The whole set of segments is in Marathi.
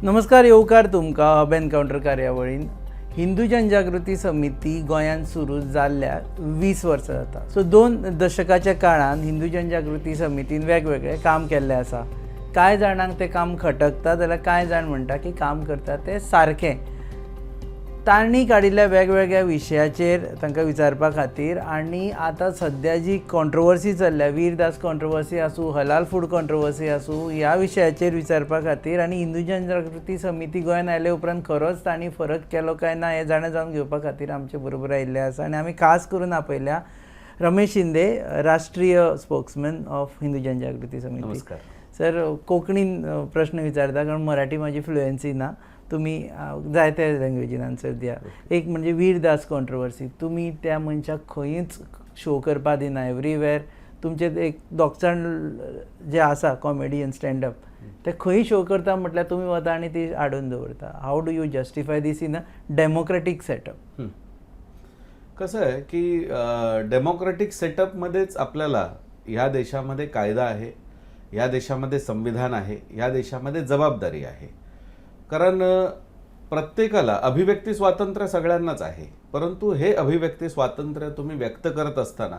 नमस्कार, येवकार तुमकां हब एनकावंटर कार्यावळीन हिंदू जनजागृती समिती गोंयांत सुरू जाल्ल्या 20 वर्सां जाता. सो 2 दशकाच्या काळान हिंदू जनजागृती समितीन वेगवेगळे काम केल्लें आसा. कांय जाणांक तें काम खटकता जाल्यार कांय जाण म्हणटा की काम करता तें सारकें. तांणी काडिल्ल्या वेगवेगळ्या विशयाचेर तांकां विचारपा खातीर आनी आतां सद्या जी कॉन्ट्रोवर्सी चल्ल्या, वीरदास कॉन्ट्रोवर्सी आसूं, हलाल फूड कॉन्ट्रोवर्सी आसूं, ह्या विशयाचेर विचारपा खातीर आनी हिंदू जनजागृती समिती गोंयांत आयले उपरांत खरोच तांणी फरक केलो काय ना हें जाणा जावन घेवपा खातीर आमचे बरोबर आयिल्ले आसा. आनी आमी खास करून आपयल्या रमेश शिंदे, राष्ट्रीय स्पोक्समॅन ऑफ हिंदू जनजागृती समिती. नमस्कार सर, कोंकणीन प्रश्न विचारता कारण मराठी म्हाजी फ्लुएन्सी ना. तुमी जायत्या लँग्वेजीन आन्सर दिया. एक म्हणजे वीरदास कॉन्ट्रोवर्सी, तुमी त्या मनशाक खंयच शो करपा दिना. एवरीवेर तुमचे एक दोग जाण जे आसा कॉमेडियन स्टँडअप ते खंय शो करता म्हटल्यार तुमी वता आनी ती हाडून दवरता. How do you justify this in a democratic setup? कसं आहे की डेमोक्रेटिक सेटअपमध्येच आपल्याला ह्या देशामध्ये कायदा आहे, ह्या देशामध्ये संविधान आहे, ह्या देशामध्ये जबाबदारी आहे. कारण प्रत्येकाला अभिव्यक्ती स्वातंत्र्य सगळ्यांनाच आहे, परंतु हे अभिव्यक्ती स्वातंत्र्य तुम्ही व्यक्त करत असताना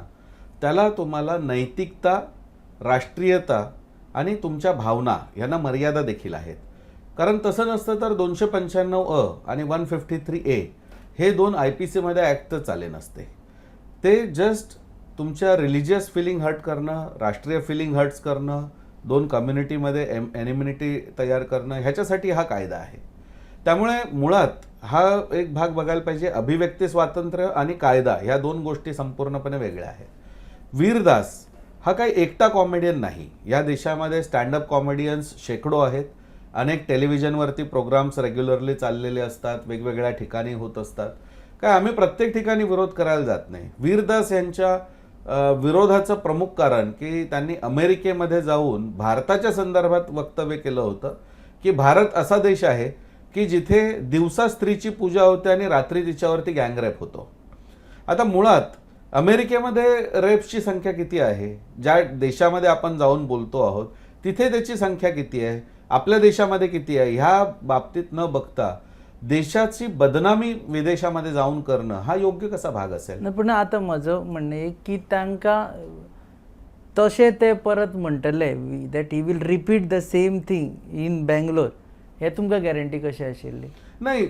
त्याला तुम्हाला नैतिकता, राष्ट्रीयता आणि तुमच्या भावना यांना मर्यादा देखील आहेत. कारण तसं नसतं तर 295A आणि 153A हे 2 IPC मध्ये ॲक्टच आले नसते. ते जस्ट तुमच्या रिलिजियस फिलिंग हर्ट करणं, राष्ट्रीय फिलिंग हर्ट्स करणं, 2 कम्युनिटीमध्ये एनिमिनिटी तयार करणं, ह्याच्यासाठी हा कायदा आहे. त्यामुळे मुळात हा एक भाग बघायला पाहिजे, अभिव्यक्ती स्वातंत्र्य आणि कायदा ह्या 2 गोष्टी संपूर्णपणे वेगळ्या आहेत. वीरदास हा काही एकटा कॉमेडियन नाही. या देशामध्ये स्टँडअप कॉमेडियन्स शेकडो आहेत. अनेक टेलिव्हिजनवरती प्रोग्राम्स रेग्युलरली चाललेले असतात, वेगवेगळ्या ठिकाणी होत असतात. काय आम्ही प्रत्येक ठिकाणी विरोध करायला जात नाही. वीरदास यांच्या विरोधाचं प्रमुख कारण की त्यांनी अमेरिकेमध्ये जाऊन भारताच्या संदर्भात वक्तव्य केलं होतं की भारत असा देश आहे की जिथे दिवसा स्त्रीची पूजा होते आणि रात्री तिच्यावरती गँगरेप होतो. आता मुळात अमेरिकेमध्ये रेप्सची संख्या किती आहे, ज्या देशामध्ये आपण जाऊन बोलतो आहोत तिथे त्याची संख्या किती आहे, आपल्या देशामध्ये किती आहे, ह्या बाबतीत न बघता देशाची बदनामी विदेशामध्ये जाऊन करणं हा योग्य कसा भाग असेल? पण आता म्हजो म्हणणें की तांकां तशें ते परत म्हणटले that he will repeat the same thing in Bangalore, हे तुमकां गॅरंटी कशी आशिल्ली? नाही,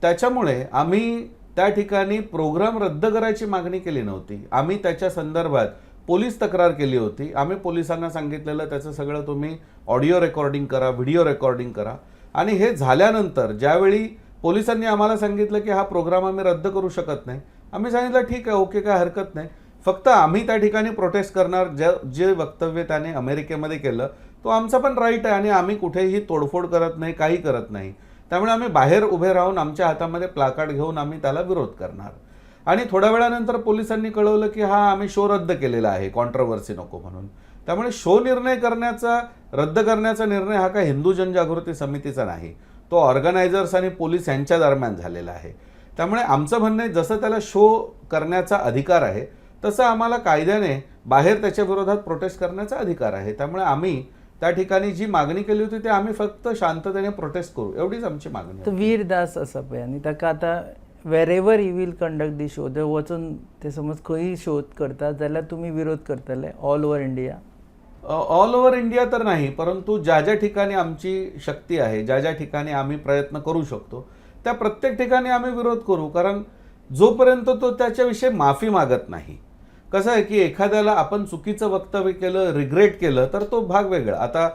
त्याच्यामुळे आम्ही त्या ठिकाणी प्रोग्राम रद्द करायची मागणी केली नव्हती. आम्ही त्याच्या संदर्भात पोलीस तक्रार केली होती. आम्ही पोलिसांना सांगितलेलं त्याचं सगळं तुम्ही ऑडिओ रेकॉर्डिंग करा, व्हिडिओ रेकॉर्डिंग करा. आणि हे झाल्यानंतर ज्यावेळी पोलिसांनी आम्हाला सांगितलं की हा प्रोग्राम आम्ही रद्द करू शकत नाही, आम्ही सांगितलं ठीक आहे, ओके, काय हरकत नाही. फक्त आम्ही त्या ठिकाणी प्रोटेस्ट करणार. जे वक्तव्य त्याने अमेरिकेमध्ये केलं तो आमचा पण राईट आहे आणि आम्ही कुठेही तोडफोड करत नाही, काही करत नाही. त्यामुळे आम्ही बाहेर उभे राहून आमच्या हातामध्ये प्लाकार्ड घेऊन आम्ही त्याला विरोध करणार. आणि थोड्या वेळानंतर पोलिसांनी कळवलं की हा आम्ही शो रद्द केलेला आहे, कॉन्ट्रोवर्सी नको म्हणून. त्यामुळे शो रद्द करण्याचा निर्णय हा काय हिंदू जनजागृती समितीचा नाही, तो ऑर्गनायझर्स आणि पोलीस यांच्या दरम्यान झालेला आहे. त्यामुळे आमचं म्हणणं आहे जसं त्याला शो करण्याचा अधिकार आहे तसं आम्हाला कायद्याने बाहेर त्याच्या विरोधात प्रोटेस्ट करण्याचा अधिकार आहे. त्यामुळे आम्ही त्या ठिकाणी जी मागणी केली होती ते आम्ही फक्त शांततेने प्रोटेस्ट करू, एवढीच आमची मागणी आहे. वीरदास आसा पळय आनी ताका आतां वेरेवर he will conduct the show, थंय वचून ते समज खंय शो करता जाल्यार तुमी विरोध करतले all over India? All over India तर नाही, परंतु ज्या ज्या ठिकाणी आमची शक्ती आहे, ज्या ज्या ठिकाणी आम्ही प्रयत्न करू शकतो त्या प्रत्येक ठिकाणी आम्ही विरोध करू. कारण जोपर्यंत तो त्याच्याविषयी माफी मागत नाही. कसं आहे की एखाद्याला आपण चुकीचं वक्तव्य केलं, रिग्रेट केलं तर तो भाग वेगळा. आता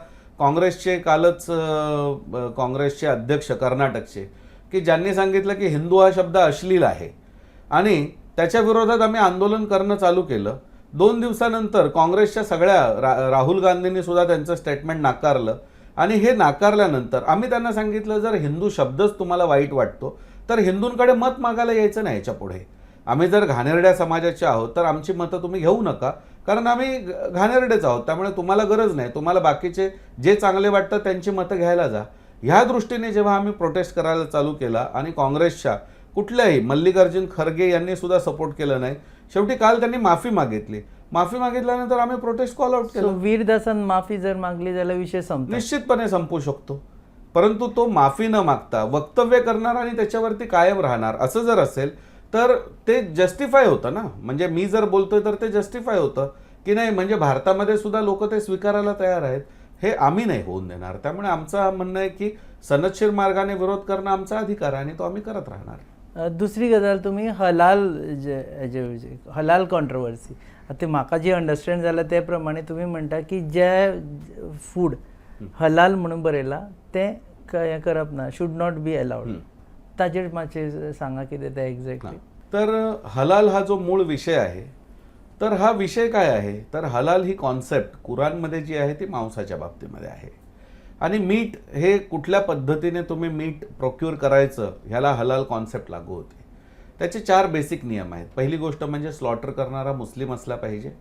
काँग्रेसचे अध्यक्ष कर्नाटकचे की ज्यांनी सांगितलं की हिंदू हा शब्द अश्लील आहे आणि त्याच्या विरोधात आम्ही आंदोलन करणं चालू केलं. 2 दिवसानंतर काँग्रेसच्या सगळ्या राहुल गांधींनी सुद्धा त्यांचं स्टेटमेंट नाकारलं. आणि हे नाकारल्यानंतर आम्ही त्यांना सांगितलं जर हिंदू शब्दच तुम्हाला वाईट वाटतो तर हिंदूंकडे मत मागायला यायचं नाही. याच्या पुढे आम्ही जर घाणेरड्या समाजाचे आहोत तर आमची मतं तुम्ही घेऊ नका, कारण आम्ही घाणेरडेच आहोत. त्यामुळे तुम्हाला गरज नाही, तुम्हाला बाकीचे जे चांगले वाटतात त्यांची मतं घ्यायला जा. ह्या दृष्टीने जेव्हा आम्ही प्रोटेस्ट करायला चालू केला आणि काँग्रेसच्या कुठल्याही मल्लिकार्जुन खरगे यांनी सुद्धा सपोर्ट केलं नाही, शेवटी काल त्यांनी माफी मागितली. माफी मागितल्यानंतर आम्ही प्रोटेस्ट कॉल आउट केलं. वीरदासान माफी जर मागली जाल्यार विषय संपतो, निश्चितपणे संपू शकतो. परंतु तो माफी न मागता वक्तव्य करणार आणि त्याच्यावरती कायम राहणार असं जर असेल तर ते जस्टिफाय होतं ना. म्हणजे मी जर बोलतोय तर ते जस्टिफाय होतं की नाही, म्हणजे भारतामध्ये सुद्धा लोक ते स्वीकारायला तयार आहेत. हे आम्ही नाही होऊन देणार. त्यामुळे आमचं म्हणणं आहे की सनदशीर मार्गाने विरोध करणं आमचा अधिकार आहे आणि तो आम्ही करत राहणार. दुसरी गजाल, तुम्ही हलाल हलाल कॉन्ट्रोवर्सी, आता म्हाका जी अंडरस्टँड जाला त्या प्रमाणे तुम्ही म्हणटा की जे फूड हलाल म्हणून बरयला ते हें करप ना, शूड नॉट बी अलाउड. ताजेर मातशें सांगा कितें तें एक्झॅक्टली. तर हलाल हा जो मूळ विषय आहे, तर हा विषय काय आहे, तर हलाल ही कॉन्सेप्ट कुराणमध्ये जी आहे ती मांसाच्या बाबतीमध्ये आहे. आणि मीठ हे कुठल्या पद्धतीने तुम्ही मीठ प्रोक्यूर करायचं ह्याला हलाल कॉन्सेप्ट लागू होते. त्याचे 4 बेसिक नियम आहेत. पहिली गोष्ट म्हणजे स्लॉटर करणारा मुस्लिम असला पाहिजे.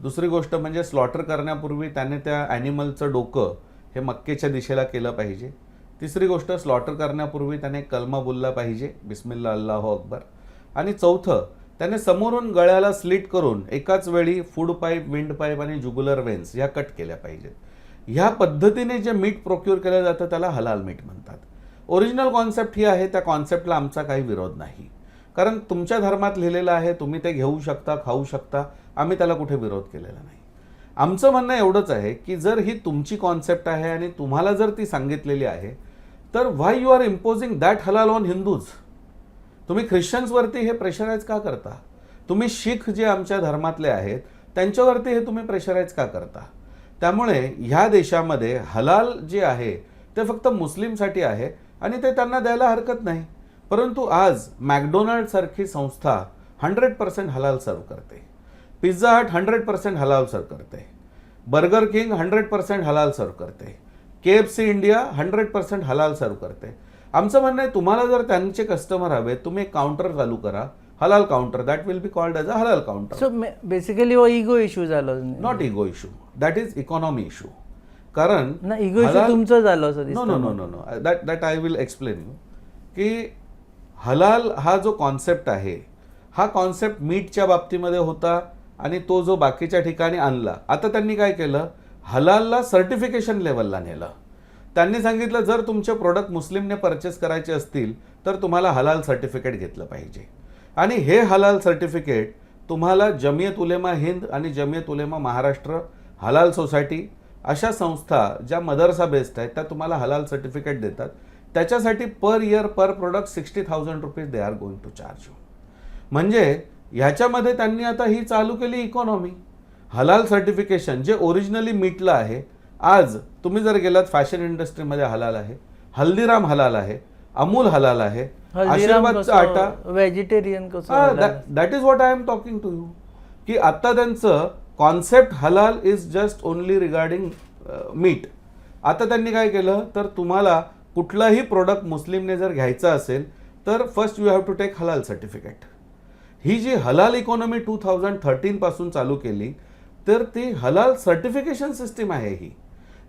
दुसरी गोष्ट म्हणजे स्लॉटर करण्यापूर्वी त्याने त्या ॲनिमलचं डोकं हे मक्केच्या दिशेला केलं पाहिजे. तिसरी गोष्ट, स्लॉटर करण्यापूर्वी त्याने कलमा बोलला पाहिजे, बिस्मिल्ला अल्लाहू अकबर. आणि चौथं, त्याने समोरून गळ्याला स्लिट करून एकाच वेळी फूड पाईप, विंड पाईप आणि जुगुलर वेन्स ह्या कट केल्या पाहिजेत. ह्या पद्धतीने जे मीठ प्रोक्यूर केलं जातं त्याला हलाल मीठ म्हणतात. ओरिजिनल कॉन्सेप्ट ही आहे, त्या कॉन्सेप्टला आमचा काही विरोध नाही. कारण तुमच्या धर्मात लिहिलेलं आहे, तुम्ही ते घेऊ शकता, खाऊ शकता, आम्ही त्याला कुठे विरोध केलेला नाही. आमचं म्हणणं एवढंच आहे की जर ही तुमची कॉन्सेप्ट आहे आणि तुम्हाला जर ती सांगितलेली आहे तर व्हाय you R imposing that halal on Hindus. तुम्ही ख्रिश्चन्सवरती हे प्रेशराईज का करता? तुम्ही शीख जे आमच्या धर्मातले आहेत त्यांच्यावरती हे तुम्ही प्रेशराईज का करता? त्यामुळे ह्या देशामध्ये हलाल जे आहे ते फक्त मुस्लिमसाठी आहे आणि ते त्यांना द्यायला हरकत नाही. परंतु आज मॅकडोनाल्ड सारखी संस्था 100% हलाल सर्व करते. पिझ्झा हट 100% हलाल सर्व करते. बर्गर किंग 100% हलाल सर्व करते. KFC इंडिया 100% हलाल सर्व करते. आमचं म्हणणं आहे तुम्हाला जर त्यांचे कस्टमर हवे, तुम्ही एक काउंटर चालू करा, हलाल counter, that will be called as a हलाल काउंटर. सो बेसिकली हो इगो इशू जालो. Not ego issue, that is economy issue. कारण ना इगो इशू तुमचो जालो असो दिसता. No no no no that I will explain you की हलाल हा जो कॉन्सेप्ट आहे हा कॉन्सेप्ट मीटच्या बाबतीमध्ये होता आणि तो जो बाकीच्या ठिकाणी आणला. आता त्यांनी काय केलं, हलालला सर्टिफिकेशन लेवलला नेलं. त्यांनी सांगितलं जर तुमचे प्रोडक्ट मुस्लिमने परचेस करायचे असतील तर तुम्हाला हलाल सर्टिफिकेट घेतलं पाहिजे. आणि हे हलाल सर्टिफिकेट तुम्हाला जमियत उलेमा हिंद आणि जमियत उलेमा महाराष्ट्र, हलाल सोसायटी अशा संस्था ज्या मदरसा बेस्ड आहेत त्या तुम्हाला हलाल सर्टिफिकेट देतात. त्याच्यासाठी per year per product 60,000 rupees they are going to charge you. म्हणजे ह्याच्यामध्ये त्यांनी आता ही चालू केली इकॉनॉमी. हलाल सर्टिफिकेशन जे ओरिजिनली मीटलं आहे, आज तुम्ही जर गेलात फॅशन इंडस्ट्रीमध्ये हलाल आहे, हल्दीराम हलाल आहे, अमूल हलाल आहे, आशीर्वादचा आटा व्हेजिटेरियन कसं. That is what I am talking to you की आता त्यांचं कॉन्सेप्ट हलाल is just only regarding meat. आता त्यांनी काय केलं तर तुम्हाला कुठलाही प्रोडक्ट मुस्लिमने जर घ्यायचा असेल तर first you have to take हलाल सर्टिफिकेट. ही जी हलाल इकॉनॉमी 2013 पासून चालू केली तर ती हलाल सर्टिफिकेशन सिस्टीम आहे ही.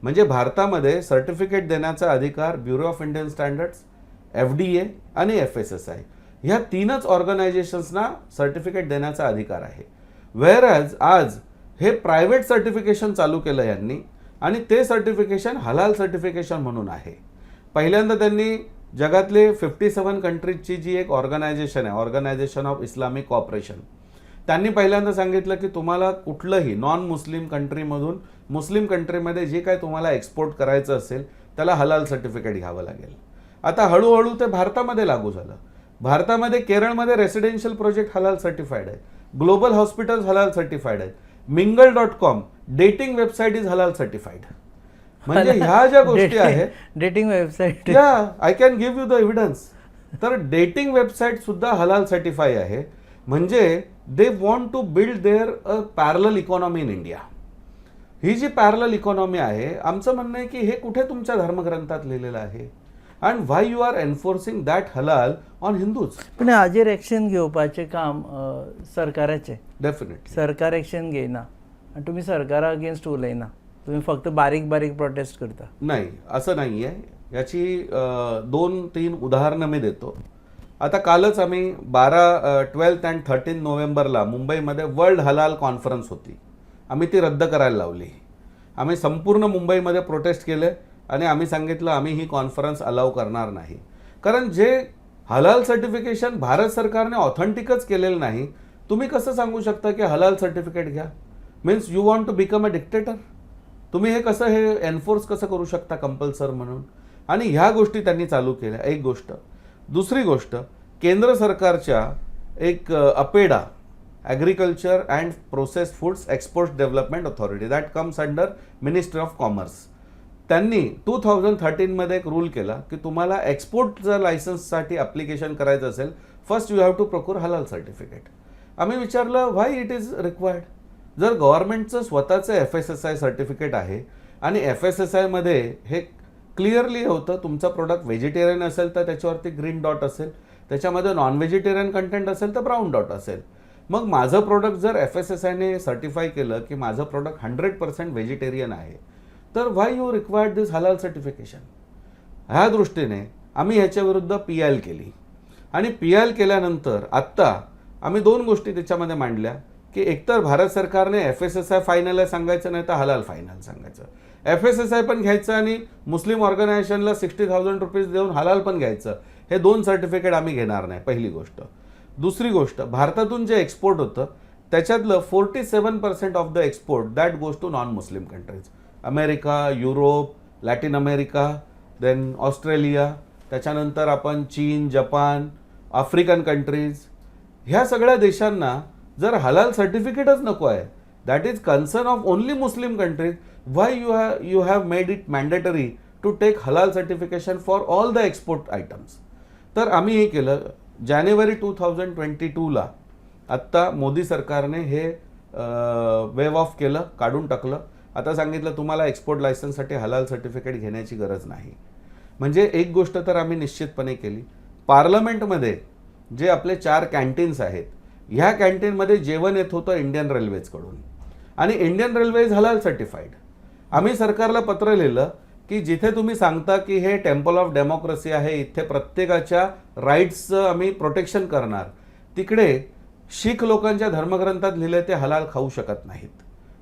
म्हणजे भारतामध्ये सर्टिफिकेट देण्याचा अधिकार bureau of Indian standards, FDA आणि FSSAI ह्या 3च ऑर्गनायझेशन्सना सर्टिफिकेट देण्याचा अधिकार आहे. वेअरॅज आज हे प्रायव्हेट सर्टिफिकेशन चालू केलं यांनी आणि ते सर्टिफिकेशन हलाल सर्टिफिकेशन म्हणून आहे. पहिल्यांदा त्यांनी जगातले 57 कंट्रीजची जी एक ऑर्गनायझेशन आहे, ऑर्गनायझेशन ऑफ इस्लामिक कॉपरेशन, त्यांनी पहिल्यांदा सांगितलं की तुम्हाला कुठलंही नॉन मुस्लिम कंट्रीमधून मुस्लिम कंट्रीमध्ये जे काय तुम्हाला एक्सपोर्ट करायचं असेल त्याला हलाल सर्टिफिकेट घ्यावं लागेल. आता हळूहळू ते भारतामध्ये लागू झालं. भारतामध्ये केरळमध्ये रेसिडेन्शियल प्रोजेक्ट हलाल सर्टिफाईड आहे, ग्लोबल हॉस्पिटल्स हलाल सर्टिफाईड आहेत, mingle.com डेटिंग वेबसाईट इज हलाल सर्टिफाईड. म्हणजे ह्या ज्या गोष्टी आहेत, dating website, I can give you the evidence. तर डेटिंग वेबसाईट सुद्धा हलाल सर्टिफाय आहे. म्हणजे they want to build their a parallel economy in India. ही जी पॅरलल इकॉनॉमी आहे, आमचं म्हणणं आहे की हे कुठे तुमच्या धर्मग्रंथात लिहिलेलं आहे and why you are enforcing that halal on Hindus. पण हाजेर एक्शन घेवपाचें काम सरकाराचें. डेफिनेटली सरकार एक्शन घेयना आनी तुमी सरकारा अगेन्स्ट उलयना, तुम्ही फक्त बारीक बारीक प्रोटेस्ट करता. नाही, असं नाही आहे. याची 2-3 उदाहरणं मी देतो. आता कालच आम्ही 12 आणि 13 नोव्हेंबरला मुंबईमध्ये वर्ल्ड हलाल कॉन्फरन्स होती. आम्ही ती रद्द करायला लावली. आम्ही संपूर्ण मुंबईमध्ये प्रोटेस्ट केले आणि आम्ही सांगितलं आम्ही ही कॉन्फरन्स अलाउ करणार नाही. कारण जे हलाल सर्टिफिकेशन भारत सरकारने ऑथेंटिकच केलेलं नाही, तुम्ही कसं सांगू शकता की हलाल सर्टिफिकेट घ्या? Means you want to become a dictator. तुम्ही हे कसं हे एन्फोर्स कसं करू शकता कंपल्सर म्हणून? आणि ह्या गोष्टी त्यांनी चालू केल्या, एक गोष्ट. दुसरी गोष्ट, केंद्र सरकारच्या एक APEDA, agriculture and process foods export development authority, that comes under ministry of commerce, त्यांनी 2013 एक रूल केला की तुम्हाला एक्सपोर्टच्या लायसन्ससाठी ॲप्लिकेशन करायचं असेल, फर्स्ट यू हॅव टू प्रोक्युर हलाल सर्टिफिकेट. आम्ही विचारलं व्हाय इट इज रिक्वायर्ड? जर गव्हर्नमेंटचं स्वतःचं FSSAI सर्टिफिकेट आहे आणि FSSAI मध्ये हे क्लिअरली होतं, तुमचा प्रोडक्ट व्हेजिटेरियन असेल तर त्याच्यावरती ग्रीन डॉट असेल, त्याच्यामध्ये नॉन व्हेजिटेरियन कंटेंट असेल तर ब्राऊन डॉट असेल. मग माझं प्रोडक्ट जर FSSAIने सर्टिफाय केलं की माझं प्रोडक्ट 100% व्हेजिटेरियन आहे, तर व्हाय यू रिक्वायर्ड दिस हलाल सर्टिफिकेशन? ह्या दृष्टीने आम्ही ह्याच्या विरुद्ध PIL केली. आणि PIL केल्यानंतर आत्ता आम्ही 2 गोष्टी त्याच्यामध्ये मांडल्या की एकतर भारत सरकारने FSSAI फायनल आहे सांगायचं, नाही तर हलाल फायनल सांगायचं. FSSAI पण घ्यायचं आणि मुस्लिम ऑर्गनायझेशनला 60,000 रुपीज देऊन हलाल पण घ्यायचं. हे 2 सर्टिफिकेट आम्ही घेणार नाही, पहिली गोष्ट. दुसरी गोष्ट, भारतातून जे एक्सपोर्ट होतं त्याच्यातलं 47% of the export that goes to non Muslim countries, America, Europe, Latin America, then Australia, त्याच्यानंतर आपण चीन, जपान, आफ्रिकन कंट्रीज, ह्या सगळ्या देशांना जर हलाल सर्टिफिकेटच नको आहे, that is concern of only Muslim countries, why you have made it mandatory to take halal certification for all the export items. तर आम्ही हे केलं. जानेवारी 2022ला आत्ता मोदी सरकारने हे वेव ऑफ केलं, काढून टाकलं. आता सांगितलं तुम्हाला एक्सपोर्ट लायसन्ससाठी हलाल सर्टिफिकेट घेण्याची गरज नाही. म्हणजे एक गोष्ट तर आम्ही निश्चितपणे केली. पार्लमेंटमध्ये जे आपले 4 कॅन्टीन्स आहेत, ह्या कॅन्टीनमध्ये जेवण येत होतं इंडियन रेल्वेजकडून आणि इंडियन रेल्वेज हलाल सर्टिफाईड. आम्ही सरकारला पत्र लिहिलं की जिथे तुम्ही सांगता की हे टेम्पल ऑफ डेमोक्रेसी आहे, इथे प्रत्येकाच्या राईट्सचं आम्ही प्रोटेक्शन करणार, तिकडे शीख लोकांच्या धर्मग्रंथात लिहिले ते हलाल खाऊ शकत नाहीत,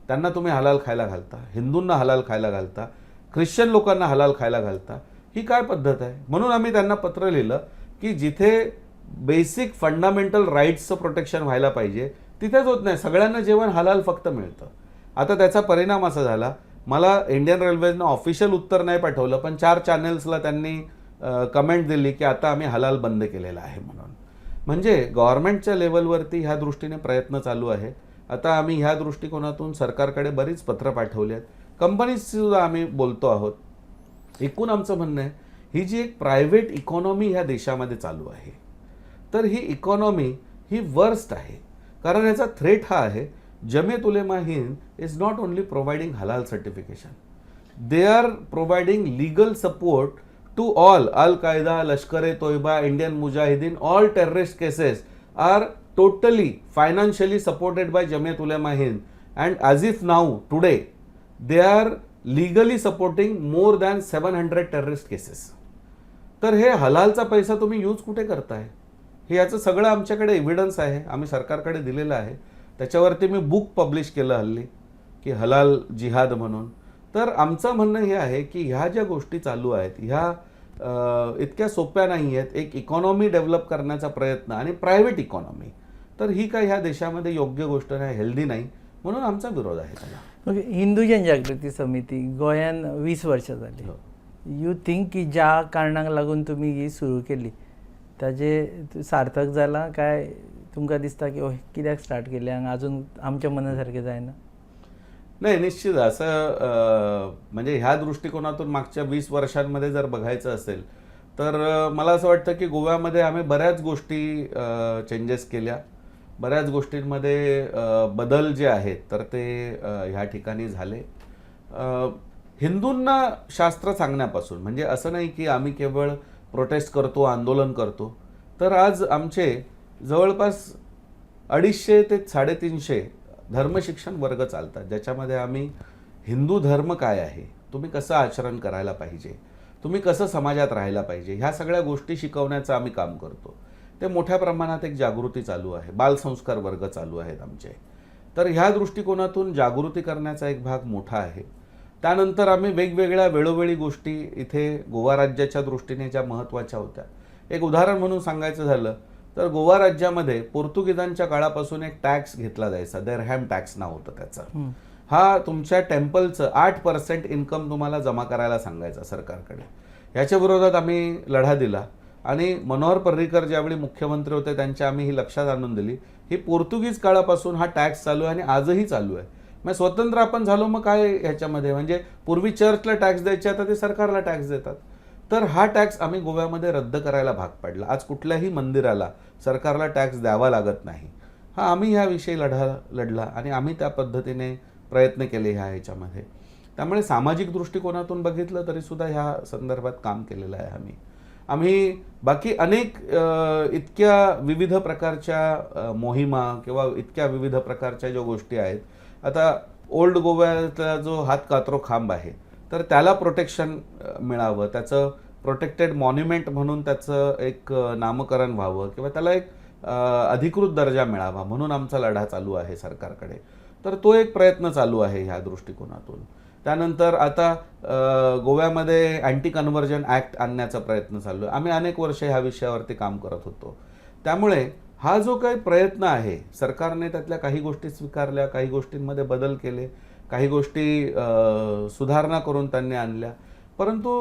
त्यांना तुम्ही हलाल खायला घालता, हिंदूंना हलाल खायला घालता, ख्रिश्चन लोकांना हलाल खायला घालता, ही काय पद्धत आहे? म्हणून आम्ही त्यांना पत्र लिहिलं की जिथे बेसिक फंडामेंटल राईट्सचं प्रोटेक्शन व्हायला पाहिजे तिथेच होत नाही, सगळ्यांना जेवण हलाल फक्त मिळतं. आता त्याचा परिणाम असा झाला, मला इंडियन रेल्वेजनं ऑफिशियल उत्तर नाही पाठवलं, पण 4 चॅनल्सला त्यांनी कमेंट दिली की आता आम्ही हलाल बंद केलेला आहे म्हणून. म्हणजे गव्हर्नमेंटच्या लेवलवरती ह्या दृष्टीने प्रयत्न चालू आहे. आता आम्ही ह्या दृष्टिकोनातून सरकारकडे बरीच पत्र पाठवली आहेत, कंपनीजसुद्धा आम्ही बोलतो आहोत. एकूण आमचं म्हणणं आहे, ही जी एक प्रायव्हेट इकॉनॉमी ह्या देशामध्ये चालू आहे, तर ही इकॉनॉमी ही वर्स्ट आहे. कारण याचा थ्रेट हा आहे, Jamiat Ulema Hind is not only providing halal certification, they are providing legal support to all Al Qaeda, Lashkar-e Taiba, Indian Mujahideen, all terrorist cases are totally financially supported by Jamiat Ulema Hind, and as if now today they are legally supporting more than 700 terrorist cases. तर हे हलालचा पैसा तुम्ही यूज कुठे करताय? हे याचं सगळं आमच्याकडे एव्हिडन्स आहे, आम्ही सरकारकडे दिलेलं आहे. त्याच्यावरती मी बुक पब्लिश केलं हल्ली की हलाल जिहाद म्हणून. तर आमचं म्हणणं हे आहे की ह्या ज्या गोष्टी चालू आहेत ह्या इतक्या सोप्या नाही आहेत. एक इकॉनॉमी डेव्हलप करण्याचा प्रयत्न आणि प्रायव्हेट इकॉनॉमी, तर ही काय ह्या देशामध्ये योग्य गोष्ट नाही, हेल्दी नाही, म्हणून आमचा विरोध आहे त्याला. ओके, हिंदू जनजागृती समिती गोंयान 20 वर्सां जाली. यू थिंक की ज्या कारणाक लागून तुम्ही ही सुरू केली ताजे सार्थक जाला काय? तुमकां दिसता की कित्याक स्टार्ट केली आनी अजून आमच्या मनासारखें जायना? नाही, निश्चित असं म्हणजे ह्या दृष्टिकोनातून मागच्या 20 वर्षांमध्ये जर बघायचं असेल तर मला असं वाटतं की गोव्यामध्ये आम्ही बऱ्याच गोष्टी चेंजेस केल्या, बऱ्याच गोष्टींमध्ये बदल जे आहेत तर ते ह्या ठिकाणी झाले. हिंदूंना शास्त्र सांगण्यापासून, म्हणजे असं नाही की आम्ही केवळ प्रोटेस्ट करतो, आंदोलन करतो, तर आज आमचे जवळपास 250 ते 350 धर्मशिक्षण वर्ग चालतात, ज्याच्यामध्ये आम्ही हिंदू धर्म काय आहे, तुम्ही कसं आचरण करायला पाहिजे, तुम्ही कसं समाजात राहायला पाहिजे, ह्या सगळ्या गोष्टी शिकवण्याचं आम्ही काम करतो. ते मोठ्या प्रमाणात एक जागृती चालू आहे, बालसंस्कार वर्ग चालू आहेत आमचे. तर ह्या दृष्टिकोनातून जागृती करण्याचा एक भाग मोठा आहे. त्यानंतर आम्ही वेगवेगळ्या वेळोवेळी गोष्टी इथे गोवा राज्याच्या दृष्टीने ज्या महत्त्वाच्या होत्या, एक उदाहरण म्हणून सांगायचं झालं तर गोवा राज्यामध्ये पोर्तुगीजांच्या काळापासून एक टॅक्स घेतला जायचा, देरहॅम टॅक्स नाव होतं त्याचं. हा तुमच्या टेम्पलचं 8% इन्कम तुम्हाला जमा करायला सांगायचा सरकारकडे. याच्या विरोधात आम्ही लढा दिला आणि मनोहर पर्रीकर ज्यावेळी मुख्यमंत्री होते त्यांच्या आम्ही ही लक्षात आणून दिली, ही पोर्तुगीज काळापासून हा टॅक्स चालू आहे आणि आजही चालू आहे. मग स्वतंत्र आपण झालो, मग काय ह्याच्यामध्ये, म्हणजे पूर्वी चर्चला टॅक्स द्यायचे, आता ते सरकारला टॅक्स देतात. तर हा टॅक्स आम्ही गोव्यामध्ये रद्द करायला भाग पडला. आज कुठल्याही मंदिराला सरकारला टॅक्स द्यावा लागत नाही. हा आम्ही ह्याविषयी लढला आणि आम्ही त्या पद्धतीने प्रयत्न केले ह्याच्यामध्ये. त्यामुळे सामाजिक दृष्टिकोनातून बघितलं तरी सुद्धा ह्या संदर्भात काम केलेलं आहे आम्ही बाकी अनेक इतक्या विविध प्रकारच्या मोहिमा किंवा इतक्या विविध प्रकारच्या ज्या गोष्टी आहेत. आता ओल्ड गोव्यातला जो हातकातरो खांब आहे तर त्याला प्रोटेक्शन मिळावं, त्याचं प्रोटेक्टेड मॉन्युमेंट म्हणून त्याचं एक नामकरण व्हावं किंवा त्याला एक अधिकृत दर्जा मिळावा म्हणून आमचा लढा चालू आहे सरकारकडे. तर तो एक प्रयत्न चालू आहे ह्या दृष्टिकोनातून. त्यानंतर आता गोव्यामध्ये अँटी कन्व्हर्जन ॲक्ट आणण्याचा प्रयत्न चालू आहे. आम्ही अनेक वर्ष ह्या विषयावरती काम करत होतो. त्यामुळे हा जो काही प्रयत्न आहे, सरकारने त्यातल्या काही गोष्टी स्वीकारल्या, काही गोष्टींमध्ये बदल केले, काही गोष्टी सुधारणा करून त्यांनी आणल्या. परंतु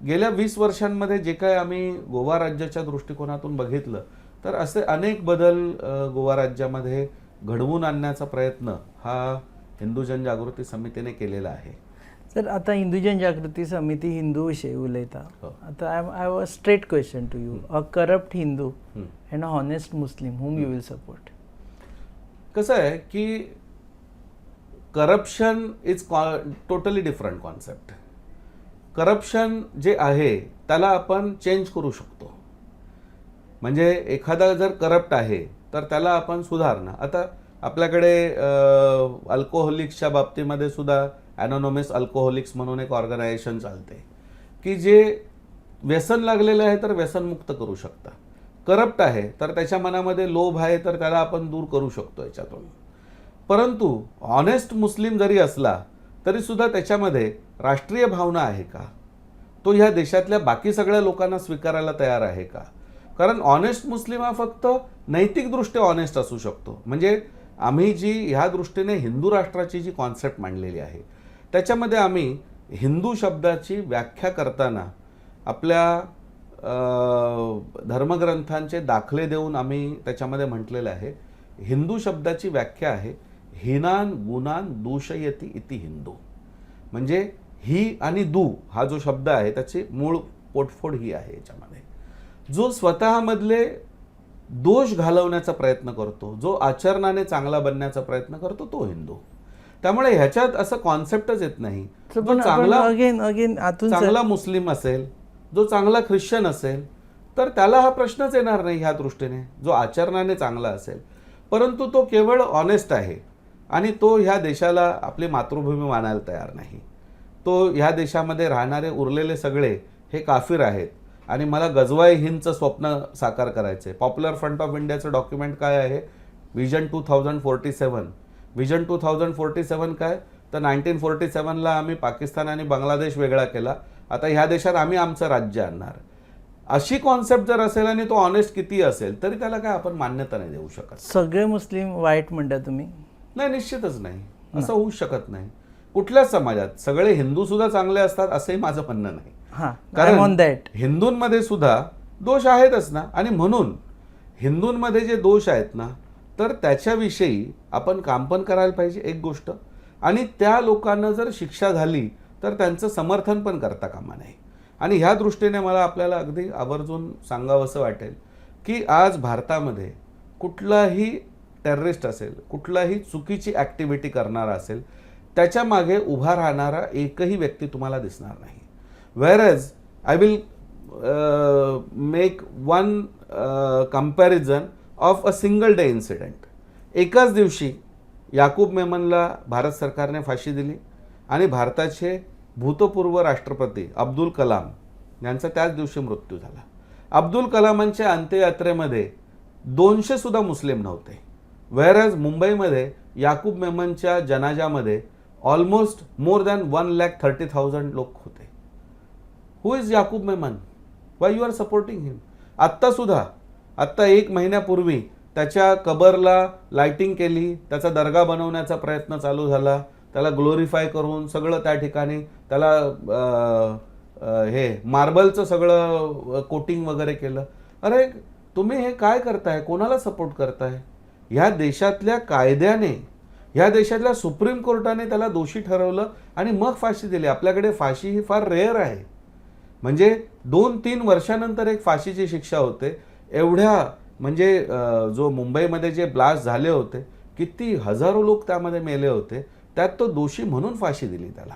गेल्या 20 वर्षांमध्ये जे काही आम्ही गोवा राज्याच्या दृष्टिकोनातून बघितलं तर असे अनेक बदल गोवा राज्यामध्ये घडवून आणण्याचा प्रयत्न हा हिंदू जनजागृती समितीने केलेला आहे. सर, आता हिंदू जनजागृती समिती हिंदू विषयी उलयता. आता I have a straight question to you. A corrupt Hindu and a honest Muslim, whom you will support? कसं आहे की corruption is totally different concept. Corruption जे आहे त्याला आपण चेंज करू शकतो. म्हणजे एखादा जर करप्ट आहे तर त्याला आपण सुधारणं. आता आपल्याकडे अल्कोहोलिक्सच्या बाबतीमध्ये सुद्धा ॲनोनॉमस अल्कोहोलिक्स म्हणून एक ऑर्गनायझेशन चालते की जे व्यसन लागलेलं आहे तर व्यसनमुक्त करू शकता. करप्ट आहे तर त्याच्या मनामध्ये लोभ आहे तर त्याला आपण दूर करू शकतो याच्यातून. परंतु ऑनेस्ट मुस्लिम जरी असला तरी सुद्धा त्याच्यामध्ये राष्ट्रीय भावना आहे का, तो ह्या देशातल्या बाकी सगळ्या लोकांना स्वीकारायला तयार आहे का. कारण ऑनेस्ट मुस्लिम हा फक्त नैतिकदृष्ट्या ऑनेस्ट असू शकतो. म्हणजे आम्ही जी ह्या दृष्टीने हिंदू राष्ट्राची जी कॉन्सेप्ट मांडलेली आहे त्याच्यामध्ये आम्ही हिंदू शब्दाची व्याख्या करताना आपल्या धर्मग्रंथांचे दाखले देऊन आम्ही त्याच्यामध्ये म्हटलेलं आहे, हिंदू शब्दाची व्याख्या आहे हिनान गुणान दूषयती इति हिंदू. म्हणजे ही आणि दू हा जो शब्द आहे त्याची मूळ पोटफोड ही आहे. याच्यामध्ये जो स्वतःमधले दोष घालवण्याचा प्रयत्न करतो, जो आचरणाने चांगला बनण्याचा प्रयत्न करतो तो हिंदू. त्यामुळे ह्याच्यात असं कॉन्सेप्टच येत नाही. जो चांगला मुस्लिम असेल, जो चांगला ख्रिश्चन असेल तर त्याला हा प्रश्नच येणार नाही ह्या दृष्टीने, जो आचरणाने चांगला असेल. परंतु तो केवळ ऑनेस्ट आहे आणि तो ह्या देशाला आपली मातृभूमी मानायला तयार नाही. तो ह्या देशामध्ये राहणारे उरलेले सगळे हे काफिर आहेत आणि मला गजवाई हिंदचं स्वप्न साकार करायचं आहे. पॉप्युलर फ्रंट ऑफ इंडियाचं डॉक्युमेंट काय आहे, विजन 2047. विजन 2047 काय तर 1947ला आम्ही पाकिस्तान आणि बांगलादेश वेगळा केला, आता ह्या देशात आम्ही आमचं राज्य आणणार. अशी कॉन्सेप्ट जर असेल आणि तो ऑनेस्ट किती असेल तरी त्याला काय आपण मान्यता नाही देऊ शकत. सगळे मुस्लिम वाईट म्हणता तुम्ही? नाही, निश्चितच नाही. असं होऊ शकत नाही. कुठल्याच समाजात सगळे हिंदू सुद्धा चांगले असतात असंही माझं म्हणणं नाही. कारण हिंदूंमध्ये सुद्धा दोष आहेतच ना. आणि म्हणून हिंदूंमध्ये जे दोष आहेत ना तर त्याच्याविषयी आपण काम पण करायला पाहिजे एक गोष्ट. आणि त्या लोकांना जर शिक्षा झाली तर त्यांचं समर्थन पण करता कामा नये. आणि ह्या दृष्टीने मला आपल्याला अगदी आवर्जून सांगावंसं वाटेल की आज भारतामध्ये कुठलाही टेररिस्ट असेल, कुठलाही चुकीची ॲक्टिव्हिटी करणारा असेल, त्याच्या मागे उभा राहणारा एकही व्यक्ती तुम्हाला दिसणार नाही. Whereas I will make one comparison of a single day incident. एकाच दिवशी याकूब मेमनला भारत सरकारने फाशी दिली आणि भारताचे भूतपूर्व राष्ट्रपती अब्दुल कलाम यांचा त्याच दिवशी मृत्यू झाला. अब्दुल कलामांच्या अंत्ययात्रेमध्ये 200 सुद्धा मुस्लिम नव्हते. Whereas मुंबईमध्ये याकूब मेमनच्या जनाजामध्ये ऑलमोस्ट मोर दॅन 1,30,000 लोक होते. Who is Yakub Memon? Why you are supporting him? आत्ता 1 महिन्यापूर्वी त्याच्या कबरला लाइटिंग केली, त्याचा दर्गा बनवण्याचा प्रयत्न चालू झाला, त्याला ग्लोरीफाय करून सगळं त्या ठिकाणी त्याला हे मार्बलचं सगळं कोटिंग वगैरे केलं. अरे तुम्ही हे काय करताय? कोणाला सपोर्ट करताय? ह्या देशातल्या कायद्याने, ह्या देशातल्या सुप्रीम कोर्टाने त्याला दोषी ठरवलं आणि मग फाशी दिली. आपल्याकडे फाशी ही फार रेअर आहे. म्हणजे 2-3 वर्षानंतर एक फाशीची शिक्षा होते. एवढ्या म्हणजे जो मुंबईमध्ये जे ब्लास्ट झाले होते, किती हजारो लोक त्यामध्ये मेले होते, त्यात तो दोषी म्हणून फाशी दिली त्याला.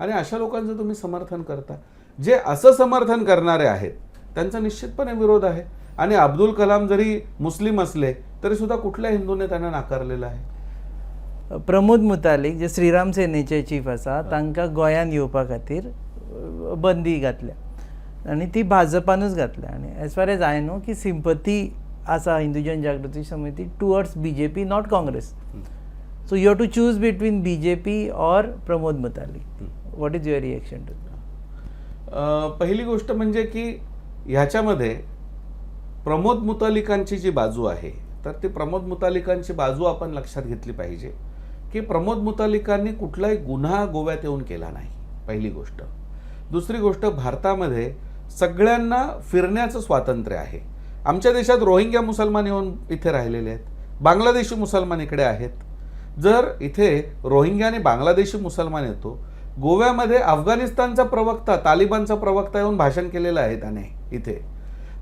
आणि अशा लोकांचं तुम्ही समर्थन करता. जे असं समर्थन करणारे आहेत त्यांचा निश्चितपणे विरोध आहे. आणि अब्दुल कलाम जरी मुस्लिम असले तरी सुद्धा कुठल्या हिंदूने त्यांना नाकारलेलं आहे? प्रमोद मुतालिक जे श्रीराम सेनेचे चीफ आसा तांकां गोंयान येवपा खातीर बंदी घातल्या आणि ती भाजपानूच घातल्या. आणि as far as I know की सिंपथी आसा Hindu Janajagruti Samiti towards BJP, not Congress. So you have to choose between BJP और Pramod Muthalik. What is your reaction to that? पहिली गोष्ट म्हणजे की ह्याच्यामध्ये प्रमोद मुतालिकांची जी बाजू आहे, तर ती प्रमोद मुतालिकांची बाजू आपण लक्षात घेतली पाहिजे की प्रमोद मुतालिकांनी कुठलाही गुन्हा गोव्यात येऊन केला नाही, पहिली गोष्ट. दुसरी गोष्ट, भारतामध्ये सगळ्यांना फिरण्याचं स्वातंत्र्य आहे. आमच्या देशात रोहिंग्या मुसलमान येऊन इथे राहिलेले आहेत, बांगलादेशी मुसलमान इकडे आहेत. जर इथे रोहिंग्या आणि बांगलादेशी मुसलमान येतो, गोव्यामध्ये अफगाणिस्तानचा प्रवक्ता, तालिबानचा प्रवक्ता येऊन भाषण केलेलं आहे त्याने इथे,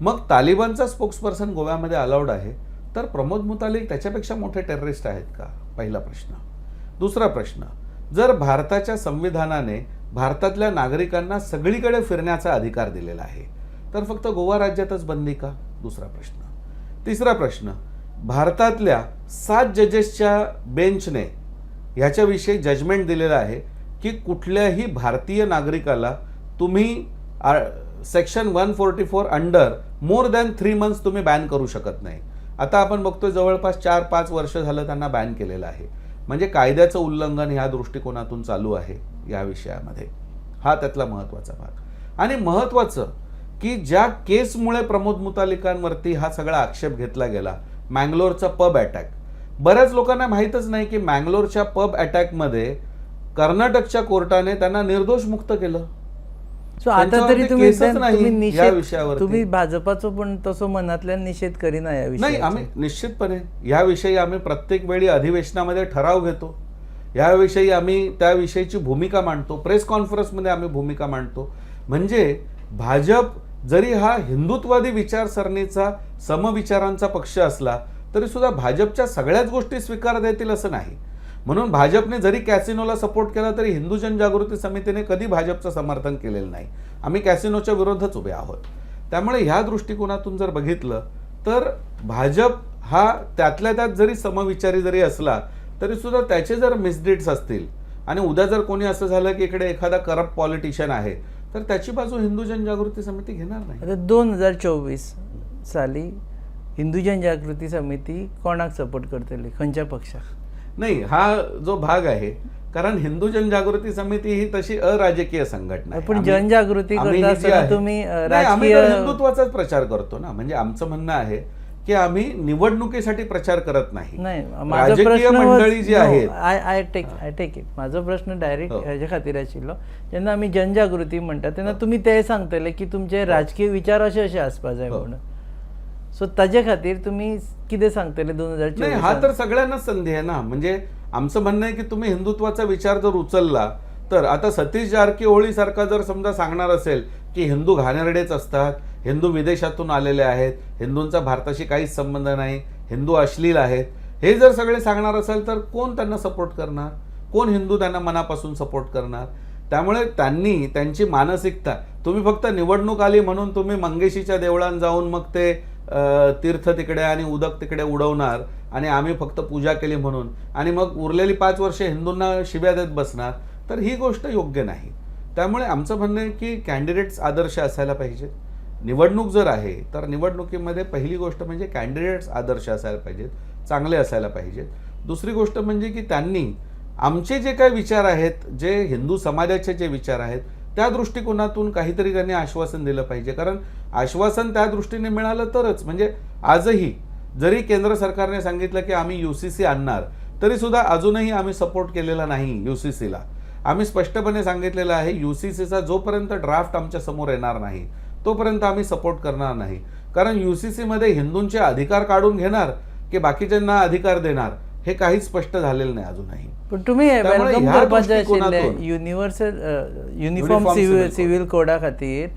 मग तालिबानचा स्पोक्सपर्सन गोव्यामध्ये अलाउड आहे, तर प्रमोद मुतालिक त्याच्यापेक्षा मोठे टेररिस्ट आहेत का? पहिला प्रश्न. दुसरा प्रश्न, जर भारताच्या संविधानाने भारतातल्या नागरिकांना सगळीकडे फिरण्याचा अधिकार दिलेला आहे, तर फक्त गोवा राज्यातच बंदी का? दुसरा प्रश्न. तिसरा प्रश्न, भारतातल्या 7 जजेसच्या बेंचने ह्याच्याविषयी जजमेंट दिलेलं आहे की कुठल्याही भारतीय नागरिकाला तुम्ही section 144 under more than 3 months तुम्ही बॅन करू शकत नाही. आता आपण बघतोय जवळपास 4-5 वर्ष झालं त्यांना बॅन केलेलं आहे. म्हणजे कायद्याचं उल्लंघन ह्या दृष्टिकोनातून चालू आहे या विषयामध्ये. हा त्यातला महत्त्वाचा भाग. आणि महत्त्वाचं की ज्या केसमुळे प्रमोद मुतालिकांवरती हा सगळा आक्षेप घेतला गेला, मँगलोरचा पब अटॅक, बऱ्याच लोकांना माहीतच नाही की मँगलोरच्या पब अटॅकमध्ये कर्नाटकच्या कोर्टाने त्यांना निर्दोष मुक्त केलं. सो आता तरी विषयावर तुम्ही भाजपाचो पण तसो मनातल्यान निषेध करीना या विषयी? नाही, आम्ही निश्चितपणे याविषयी आम्ही प्रत्येक वेळी अधिवेशनामध्ये ठराव घेतो, याविषयी आम्ही त्याविषयीची भूमिका मांडतो, प्रेस कॉन्फरन्समध्ये आम्ही भूमिका मांडतो. म्हणजे भाजप जरी हा हिंदुत्ववादी विचारसरणीचा समविचारांचा पक्ष असला तरी सुद्धा भाजपच्या सगळ्याच गोष्टी स्वीकारता येतील असं नाही. म्हणून भाजपने जरी कॅसिनोला सपोर्ट केला तरी हिंदू जनजागृती समितीने कधी भाजपचं समर्थन केलेलं नाही. आम्ही कॅसिनोच्या विरोधात उभे आहोत. त्यामुळे ह्या दृष्टिकोनातून जर बघितलं तर भाजप हा त्यातल्या त्यात जरी समविचारी जरी असला तरी सुद्धा त्याचे जर मिसडीड्स असतील आणि उद्या जर कोणी असं झालं की इकडे एखादा करप्ट पॉलिटिशियन आहे तर त्याची बाजू हिंदू जनजागृती समिती घेणार नाही. आता 2024 साली हिंदू जनजागृती समिती कोणाक सपोर्ट करतली, खंयच्या पक्षाक? नाही, हा जो भाग आहे, कारण हिंदू जनजागृती समिती ही तशी अराजकीय संघटना आहे. पण जनजागृती करता असताना तुम्ही आम्ही हिंदुत्वाचाच प्रचार करतो ना. म्हणजे आमचं म्हणणं आहे की आम्ही निवडणुकीसाठी प्रचार करत नाही. राजकीय मंडळी जी आहेत, आय टेक इट. माझा प्रश्न डायरेक्ट ह्याच्या खातीर आशिल्लो, जेन्ना आम्ही जनजागृती म्हणटा तेन्ना तुम्ही ते सांगतले की तुमचे राजकीय विचार असे असे आसपा जाय म्हणून. सो ताजे खातीर तुम्ही कितें सांगतले 2024? नाही, हा तर सगळ्यांनाच संधी आहे ना. म्हणजे आमचं म्हणणं आहे की तुम्ही हिंदुत्वाचा विचार जर उचलला तर आता सतीश जारकीहोळी सारखा जर समजा सांगणार असेल की हिंदू घाणेरडेच असतात, हिंदू विदेशातून आलेले आहेत, हिंदूंचा भारताशी काहीच संबंध नाही, हिंदू अश्लील आहेत, हे जर सगळे सांगणार असेल तर कोण त्यांना सपोर्ट करणार? कोण हिंदू त्यांना मनापासून सपोर्ट करणार? त्यामुळे त्यांनी त्यांची मानसिकता, तुम्ही फक्त निवडणूक आली म्हणून तुम्ही मंगेशीच्या देवळात जाऊन मग ते तीर्थ तिकडे आणि उदक तिकडे उडवणार आणि आम्ही फक्त पूजा केली म्हणून आणि मग उरलेली 5 वर्ष हिंदूंना शिव्या देत बसणार, तर ही गोष्ट योग्य नाही. त्यामुळे आमचं म्हणणं आहे की कॅन्डिडेट्स आदर्श असायला पाहिजेत. निवडणूक जर आहे तर निवडणुकीमध्ये पहिली गोष्ट म्हणजे कॅन्डिडेट्स आदर्श असायला पाहिजेत, चांगले असायला पाहिजेत. दुसरी गोष्ट म्हणजे की त्यांनी आमचे जे काही विचार आहेत, जे हिंदू समाजाचे जे विचार आहेत, त्या दृष्टिकोनातून काहीतरी त्यांनी आश्वासन दिलं पाहिजे. कारण आश्वासन त्या दृष्टीने मिळालं तरच, म्हणजे आजही जरी केंद्र सरकारने सांगितलं की आम्ही UCC आणणार, तरी सुद्धा अजूनही आम्ही सपोर्ट केलेला नाही UCCला. आम्ही स्पष्टपणे सांगितलेलं आहे UCCचा जोपर्यंत ड्राफ्ट आमच्या समोर येणार नाही तोपर्यंत आम्ही सपोर्ट करणार नाही. कारण UCCमध्ये हिंदूंचे अधिकार काढून घेणार की बाकीच्यांना अधिकार देणार हे काही स्पष्ट झालेलं नाही अजूनही. पण तुम्ही त्यामुळे वेलकम ह्या करपाचे आशिल्ले दृष्टिकोनातून युनिवर्सल Uniform Civil सिव्हिल कोडा खातीर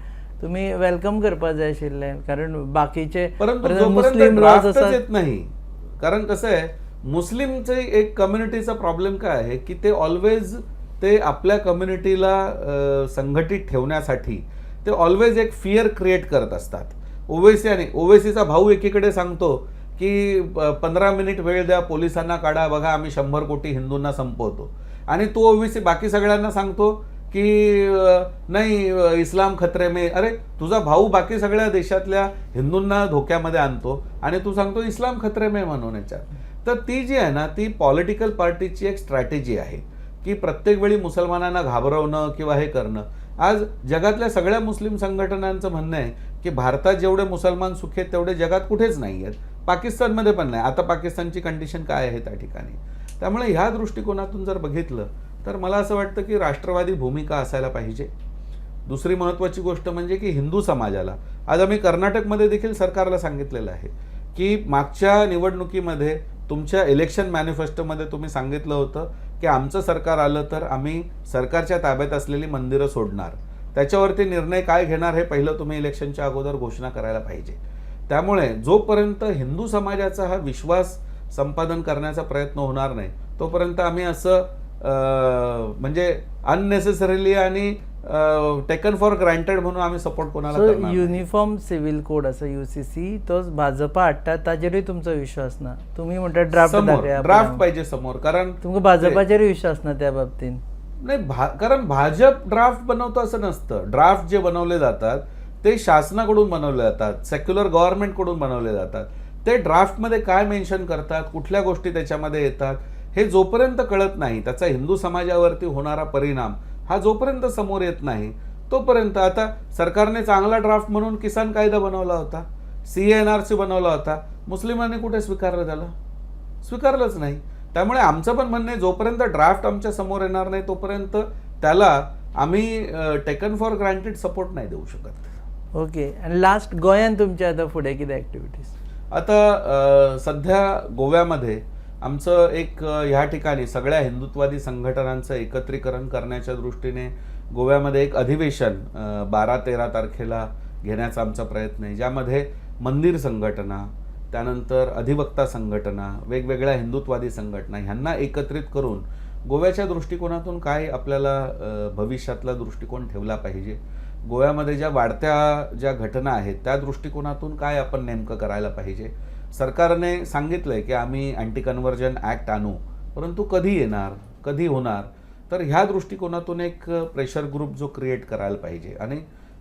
तुम्ही वेलकम करपा जाय आशिल्ले. कारण बाकीचे परंतु मुस्लिम जोपर्यंत लॉज ड्राफ्टच आसात. येत नाही. कारण कसं आहे, मुस्लिमचे एक कम्युनिटीचा प्रॉब्लेम काय आहे की ते ऑलवेज ते आपल्या कम्युनिटीला संघटित ठेवण्यासाठी ते ऑलवेज एक फिअर क्रिएट करत असतात. ओवेसीचा भाऊ एकीकडे सांगतो की 15 मिनिट वेळ द्या, पोलिसांना काढा, बघा आम्ही 100 कोटी हिंदूंना संपवतो. आणि तो ओवेसी बाकी सगळ्यांना सांगतो की नाही इस्लाम खतरे में. अरे तुझा भाऊ बाकी सगळ्या देशातल्या हिंदूंना धोक्यामध्ये आणतो आणि तू सांगतो इस्लाम खतरे में म्हणून याच्यात. तर ती जी आहे ना, ती पॉलिटिकल पार्टीची एक स्ट्रॅटेजी आहे की प्रत्येक वेळी मुसलमानांना घाबरवणं किंवा हे करणं. आज जगातल्या सगळ्या मुस्लिम संघटनांचं म्हणणं आहे की भारतात जेवढे मुसलमान सुखी आहेत तेवढे जगात कुठेच नाही आहेत, पाकिस्तानमध्ये पण नाही. आता पाकिस्तानची कंडिशन काय आहे त्या ठिकाणी. त्यामुळे ह्या दृष्टिकोनातून जर बघितलं तर मला असं वाटतं की राष्ट्रवादी भूमिका असायला पाहिजे. दुसरी महत्त्वाची गोष्ट म्हणजे की हिंदू समाजाला, आज आम्ही कर्नाटकमध्ये देखील सरकारला सांगितलेलं आहे की मागच्या निवडणुकीमध्ये तुमच्या इलेक्शन मॅनिफेस्टोमध्ये तुम्ही सांगितलं होतं की आमचं सरकार आलं तर आम्ही सरकारच्या ताब्यात असलेली मंदिरं सोडणार. त्याच्यावरती निर्णय काय घेणार हे पहिलं तुम्ही इलेक्शनच्या अगोदर घोषणा करायला पाहिजे. त्यामुळे जोपर्यंत हिंदू समाजाचा हा विश्वास संपादन करण्याचा प्रयत्न होणार नाही तोपर्यंत आम्ही असं म्हणजे अननेसेसरीली आणि टेकन फॉर ग्रांटेड म्हणून आम्ही सपोर्ट कोणाला करणार नाही. युनिफॉर्म सिव्हिल कोड असं UCC तोच भाजपा हाडटा ताजेरूय तुमचो विश्वास ना. तुम्ही म्हणटा ड्राफ्ट ड्राफ्ट पाहिजे समोर. कारण तुमकां भाजपाचेर विश्वास ना त्या बाबतीत. नाही, कारण भाजप ड्राफ्ट बनवतो असं नसतं. ड्राफ्ट जे बनवले जातात ते शासनाकडून बनवले जातात, सेक्युलर गव्हर्नमेंटकडून बनवले जातात. ते ड्राफ्टमध्ये काय मेन्शन करतात, कुठल्या गोष्टी त्याच्यामध्ये येतात हे जोपर्यंत कळत नाही, त्याचा हिंदू समाजावरती होणारा परिणाम हा जोपर्यंत समोर येत नाही तोपर्यंत. आता सरकारने चांगला ड्राफ्ट म्हणून किसान कायदा बनवला होता, CNRC बनवला होता, मुस्लिमांनी कुठे स्वीकारलं त्याला? स्वीकारलंच नाही. त्यामुळे आमचं पण म्हणणं आहे जोपर्यंत ड्राफ्ट आमच्या समोर येणार नाही तोपर्यंत त्याला आम्ही टेकन फॉर ग्रांटेड सपोर्ट नाही देऊ शकत. ओके. आणि लास्ट गोंयान तुमच्या आता फुडें कितें ॲक्टिविटीज? आता सध्या गोव्यामध्ये आमचं एक ह्या ठिकाणी सगळ्या हिंदुत्वादी संघटनांचं एकत्रीकरण करण्याच्या दृष्टीने गोव्यामध्ये एक अधिवेशन 12-13 तारखेला घेण्याचा आमचा प्रयत्न आहे, ज्यामध्ये मंदिर संघटना, त्यानंतर अधिवक्ता संघटना, वेगवेगळ्या हिंदुत्वादी संघटना ह्यांना एकत्रित करून गोव्याच्या दृष्टिकोनातून काय आपल्याला भविष्यातला दृष्टिकोन ठेवला पाहिजे, गोव्यामध्ये ज्या वाढत्या ज्या घटना आहेत त्या दृष्टिकोनातून काय आपण नेमकं करायला पाहिजे. सरकारने सांगितलंय की आम्ही अँटी कन्व्हर्जन ॲक्ट आणू, परंतु कधी येणार, कधी होणार, तर ह्या दृष्टिकोनातून एक प्रेशर ग्रुप जो क्रिएट करायला पाहिजे. आणि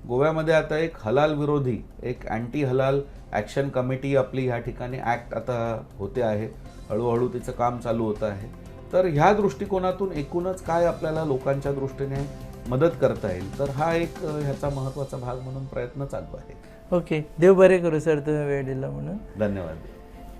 गोव्यामध्ये आता एक हलाल विरोधी, एक अँटी हलाल ॲक्शन कमिटी आपली ह्या ठिकाणी ॲक्ट आता होते आहे, हळूहळू तिचं काम चालू होतं आहे. तर ह्या दृष्टिकोनातून एकूणच काय आपल्याला लोकांच्या दृष्टीने मदत करता येईल, तर हा एक ह्याचा महत्त्वाचा भाग म्हणून प्रयत्न चालू आहे. ओके. देव बरें करूं सर तुम्ही वेळ दिला म्हणून. धन्यवाद.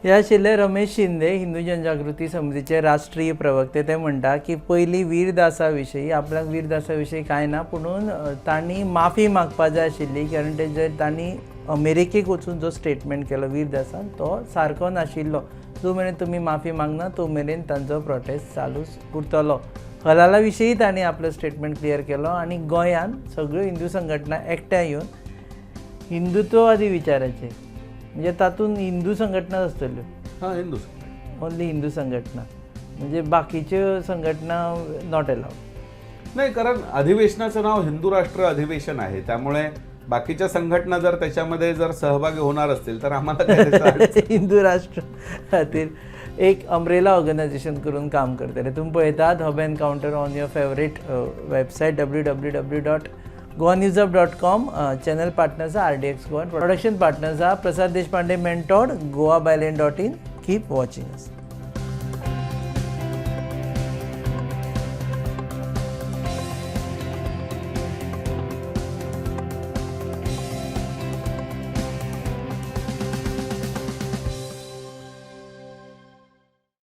हे आशिल्ले रमेश शिंदे, हिंदू जनजागृती समितीचे राष्ट्रीय प्रवक्ते. ते म्हणटा की पयलीं वीरदासा विशयी आपल्याक वीरदासा विशयी कांय ना, पुणून तांणी माफी मागपा जाय आशिल्ली. कारण ते तांणी अमेरिकेक वचून जो स्टेटमेंट केलो वीरदासान तो सारको नाशिल्लो. जो मेरेन तुमी माफी मागना तो मेरेन तांचो प्रोटेस्ट चालूच उरतलो. हलाला विशयी तांणी आपलो स्टेटमेंट क्लियर केलो. आणि गोंयान सगळ्यो हिंदू संघटना एकठांय येवन हिंदुत्ववादी विचाराचे, म्हणजे तातूंत हिंदू संघटना आसतल्यो. हां, हिंदू ओन्ली हिंदू संघटना, म्हणजे बाकीच्यो संघटना नॉट अलाउड. नाही, कारण अधिवेशनाचं नाव हिंदू राष्ट्र अधिवेशन आहे, त्यामुळे बाकीच्या संघटना जर त्याच्यामध्ये जर सहभागी होणार असतील तर आम्हाला काय त्याचा अडचण. हिंदू राष्ट्र खातीर एक अम्ब्रेला ऑर्गनायझेशन करून काम करतले. तुम्ही पळयतात hub encounter on your favourite website www.goanewsup.com. Channel partners RDX Goa. Production partners Prasad Deshpande mentored, goabyline.in. Keep watching us.